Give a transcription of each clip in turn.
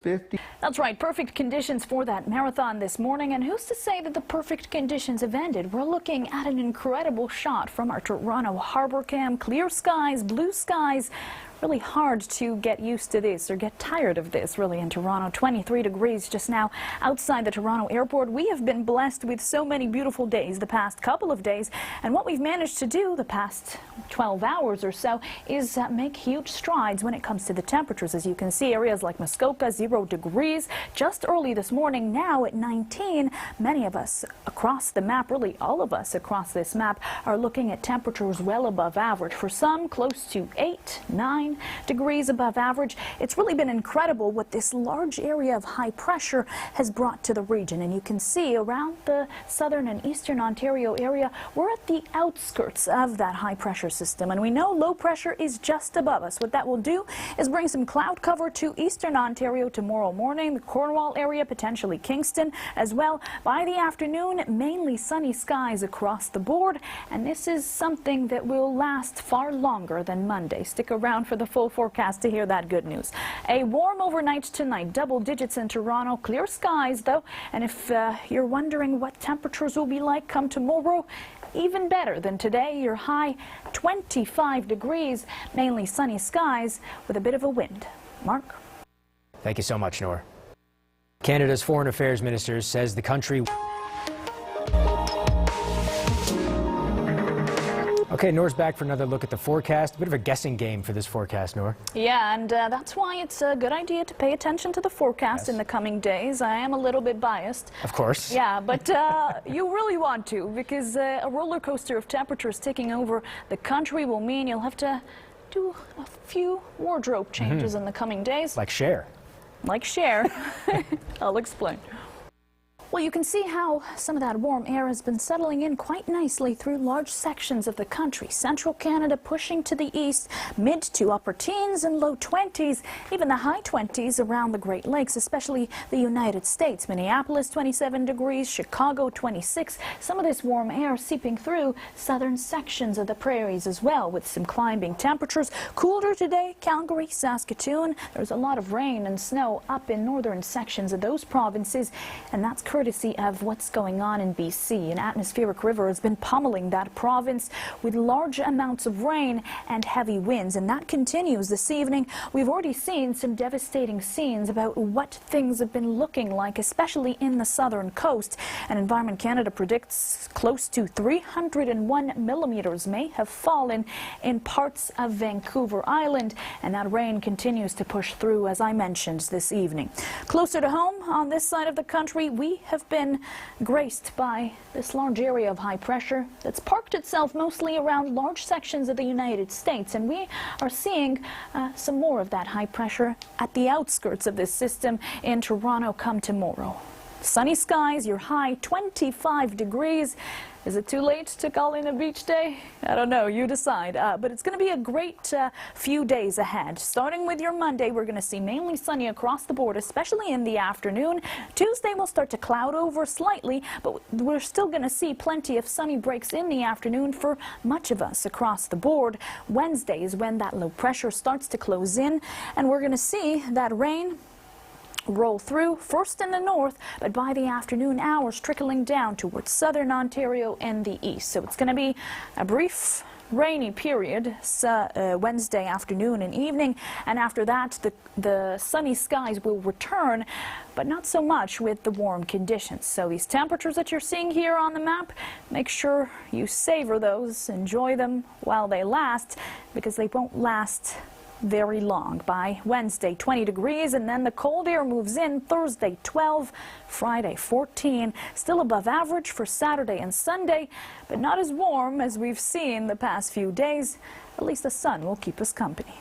50. That's right, perfect conditions for that marathon this morning, and who's to say that the perfect conditions have ended? We're looking at an incredible shot from our Toronto Harbor Cam. Clear skies, blue skies. Really hard to get used to this or get tired of this really in Toronto. 23 degrees just now outside the Toronto airport. We have been blessed with so many beautiful days the past couple of days, and what we've managed to do the past 12 hours or so is make huge strides when it comes to the temperatures. As you can see, areas like Muskoka, 0 degrees just early this morning, now at 19. Many of us across the map, really all of us across this map, are looking at temperatures well above average. For some, close to 8, 9 degrees above average. It's really been incredible what this large area of high pressure has brought to the region. And you can see around the southern and eastern Ontario area, we're at the outskirts of that high pressure system. And we know low pressure is just above us. What that will do is bring some cloud cover to eastern Ontario tomorrow morning, the Cornwall area, potentially Kingston as well. By the afternoon, mainly sunny skies across the board. And this is something that will last far longer than Monday. Stick around for the full forecast to hear that good news. A warm overnight tonight, double digits in Toronto, clear skies though, and if you're wondering what temperatures will be like come tomorrow, even better than today. Your high 25 degrees, mainly sunny skies with a bit of a wind. Mark? Thank you so much, Noor. Canada's Foreign Affairs Minister says the country... Okay, Noor's back for another look at the forecast. A bit of a guessing game for this forecast, Noor. Yeah, and that's why it's a good idea to pay attention to the forecast in the coming days. I am a little bit biased. Of course. Yeah, but you really want to, because a roller coaster of temperatures taking over the country will mean you'll have to do a few wardrobe changes in the coming days. Like Cher. Like Cher. I'll explain. Well, you can see how some of that warm air has been settling in quite nicely through large sections of the country. Central Canada pushing to the east, mid to upper teens and low 20s, even the high 20s around the Great Lakes, especially the United States. Minneapolis, 27 degrees, Chicago, 26. Some of this warm air seeping through southern sections of the prairies as well, with some climbing temperatures. Cooler today, Calgary, Saskatoon. There's a lot of rain and snow up in northern sections of those provinces, and that's courtesy of what's going on in BC. An atmospheric river has been pummeling that province with large amounts of rain and heavy winds, and that continues this evening. We've already seen some devastating scenes about what things have been looking like, especially in the southern coast. And Environment Canada predicts close to 301 millimeters may have fallen in parts of Vancouver Island, and that rain continues to push through, as I mentioned, this evening. Closer to home, on this side of the country, we have been graced by this large area of high pressure that's parked itself mostly around large sections of the United States, and we are seeing some more of that high pressure at the outskirts of this system in Toronto come tomorrow. Sunny skies, your high 25 degrees. Is it too late to call in a beach day? I don't know, you decide. But it's going to be a great few days ahead. Starting with your Monday, we're going to see mainly sunny across the board, especially in the afternoon. Tuesday will start to cloud over slightly, but we're still going to see plenty of sunny breaks in the afternoon for much of us across the board. Wednesday is when that low pressure starts to close in, and we're going to see that rain roll through first in the north, but by the afternoon hours trickling down towards southern Ontario and the east. So it's going to be a brief rainy period Wednesday afternoon and evening, and after that the sunny skies will return, but not so much with the warm conditions. So these temperatures that you're seeing here on the map, make sure you savor those, enjoy them while they last, because they won't last very long. By Wednesday, 20 degrees, and then the cold air moves in. Thursday, 12, Friday, 14. Still above average for Saturday and Sunday, but not as warm as we've seen the past few days. At least the sun will keep us company.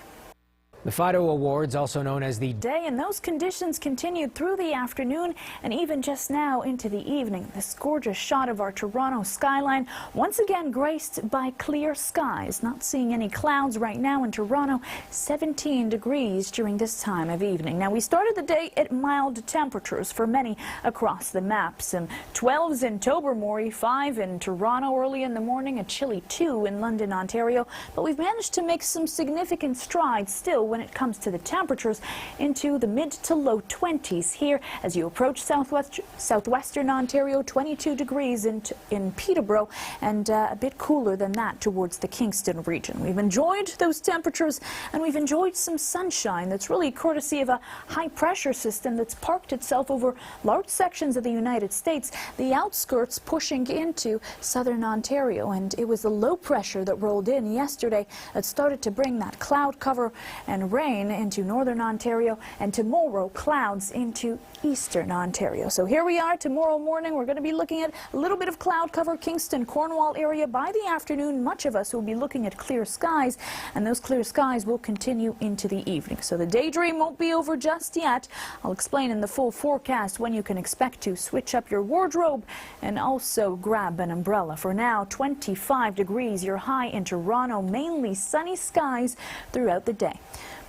The Fido Awards, also known as the day, and those conditions continued through the afternoon and even just now into the evening. This gorgeous shot of our Toronto skyline, once again graced by clear skies. Not seeing any clouds right now in Toronto. 17 degrees during this time of evening. Now, we started the day at mild temperatures for many across the map. Some 12s in Tobermory, 5 in Toronto early in the morning, a chilly 2 in London, Ontario. But we've managed to make some significant strides still when when it comes to the temperatures into the mid to low 20s here as you approach southwestern Ontario, 22 degrees in Peterborough, and a bit cooler than that towards the Kingston region. We've enjoyed those temperatures, and we've enjoyed some sunshine that's really courtesy of a high pressure system that's parked itself over large sections of the United States, the outskirts pushing into southern Ontario. And it was the low pressure that rolled in yesterday that started to bring that cloud cover and rain into northern Ontario, and tomorrow clouds into eastern Ontario. So here we are tomorrow morning. We're going to be looking at a little bit of cloud cover, Kingston, Cornwall area. By the afternoon, much of us will be looking at clear skies, and those clear skies will continue into the evening. So the daydream won't be over just yet. I'll explain in the full forecast when you can expect to switch up your wardrobe and also grab an umbrella. For now, 25 degrees, your high in Toronto, mainly sunny skies throughout the day.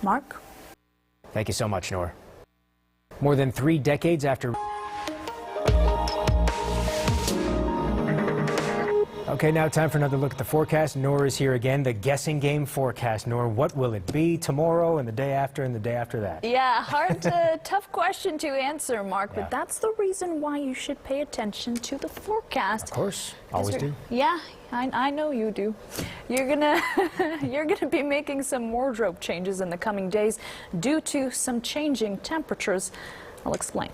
Mark? Thank you so much, Nor. More than 3 decades after... Okay, now time for another look at the forecast. Nor is here again, the guessing game forecast. Nor, what will it be tomorrow and the day after and the day after that? Yeah, tough question to answer, Mark, but that's the reason why you should pay attention to the forecast. Of course, always do. Yeah, I know you do. You're gonna be making some wardrobe changes in the coming days due to some changing temperatures. I'll explain.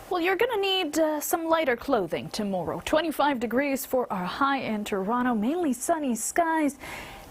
Well, you're going to need some lighter clothing tomorrow. 25 degrees for our high in Toronto, mainly sunny skies.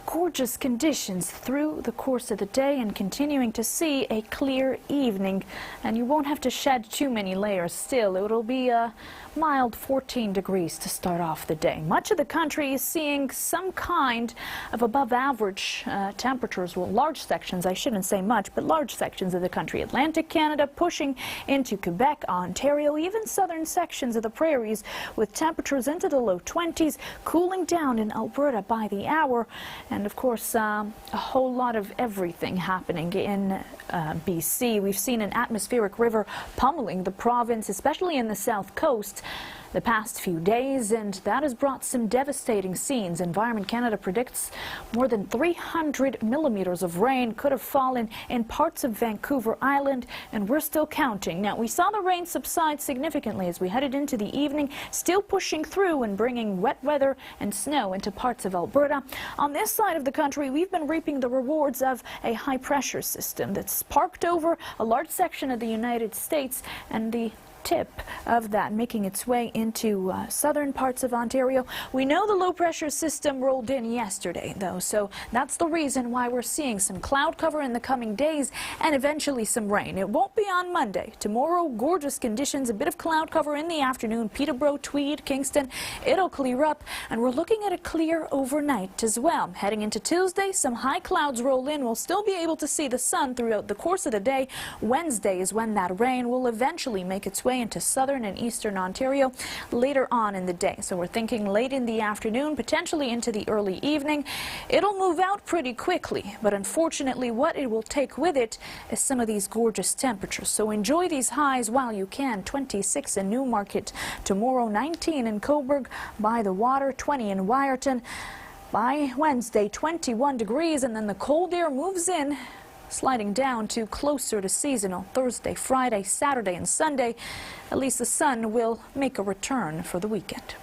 Gorgeous conditions through the course of the day, and continuing to see a clear evening. And you won't have to shed too many layers still. It'll be a mild 14 degrees to start off the day. Much of the country is seeing some kind of above average temperatures. Well, large sections, I shouldn't say much, but large sections of the country. Atlantic Canada pushing into Quebec, Ontario, even southern sections of the prairies with temperatures into the low 20s, cooling down in Alberta by the hour. And of course, a whole lot of everything happening in BC. We've seen an atmospheric river pummeling the province, especially in the south coast, the past few days, and that has brought some devastating scenes. Environment Canada predicts more than 300 millimeters of rain could have fallen in parts of Vancouver Island, and we're still counting. Now, we saw the rain subside significantly as we headed into the evening, still pushing through and bringing wet weather and snow into parts of Alberta. On this side of the country, we've been reaping the rewards of a high pressure system that's parked over a large section of the United States, and the tip of that making its way into southern parts of Ontario. We know the low pressure system rolled in yesterday, though, so that's the reason why we're seeing some cloud cover in the coming days and eventually some rain. It won't be on Monday. Tomorrow, gorgeous conditions, a bit of cloud cover in the afternoon. Peterborough, Tweed, Kingston, it'll clear up, and we're looking at a clear overnight as well. Heading into Tuesday, some high clouds roll in. We'll still be able to see the sun throughout the course of the day. Wednesday is when that rain will eventually make its way into southern and eastern Ontario later on in the day. So we're thinking late in the afternoon, potentially into the early evening. It'll move out pretty quickly, but unfortunately what it will take with it is some of these gorgeous temperatures. So enjoy these highs while you can. 26 in Newmarket tomorrow, 19 in Cobourg by the water, 20 in Wyerton. By Wednesday, 21 degrees, and then the cold air moves in, sliding down to closer to seasonal. Thursday, Friday, Saturday, and Sunday, at least the sun will make a return for the weekend.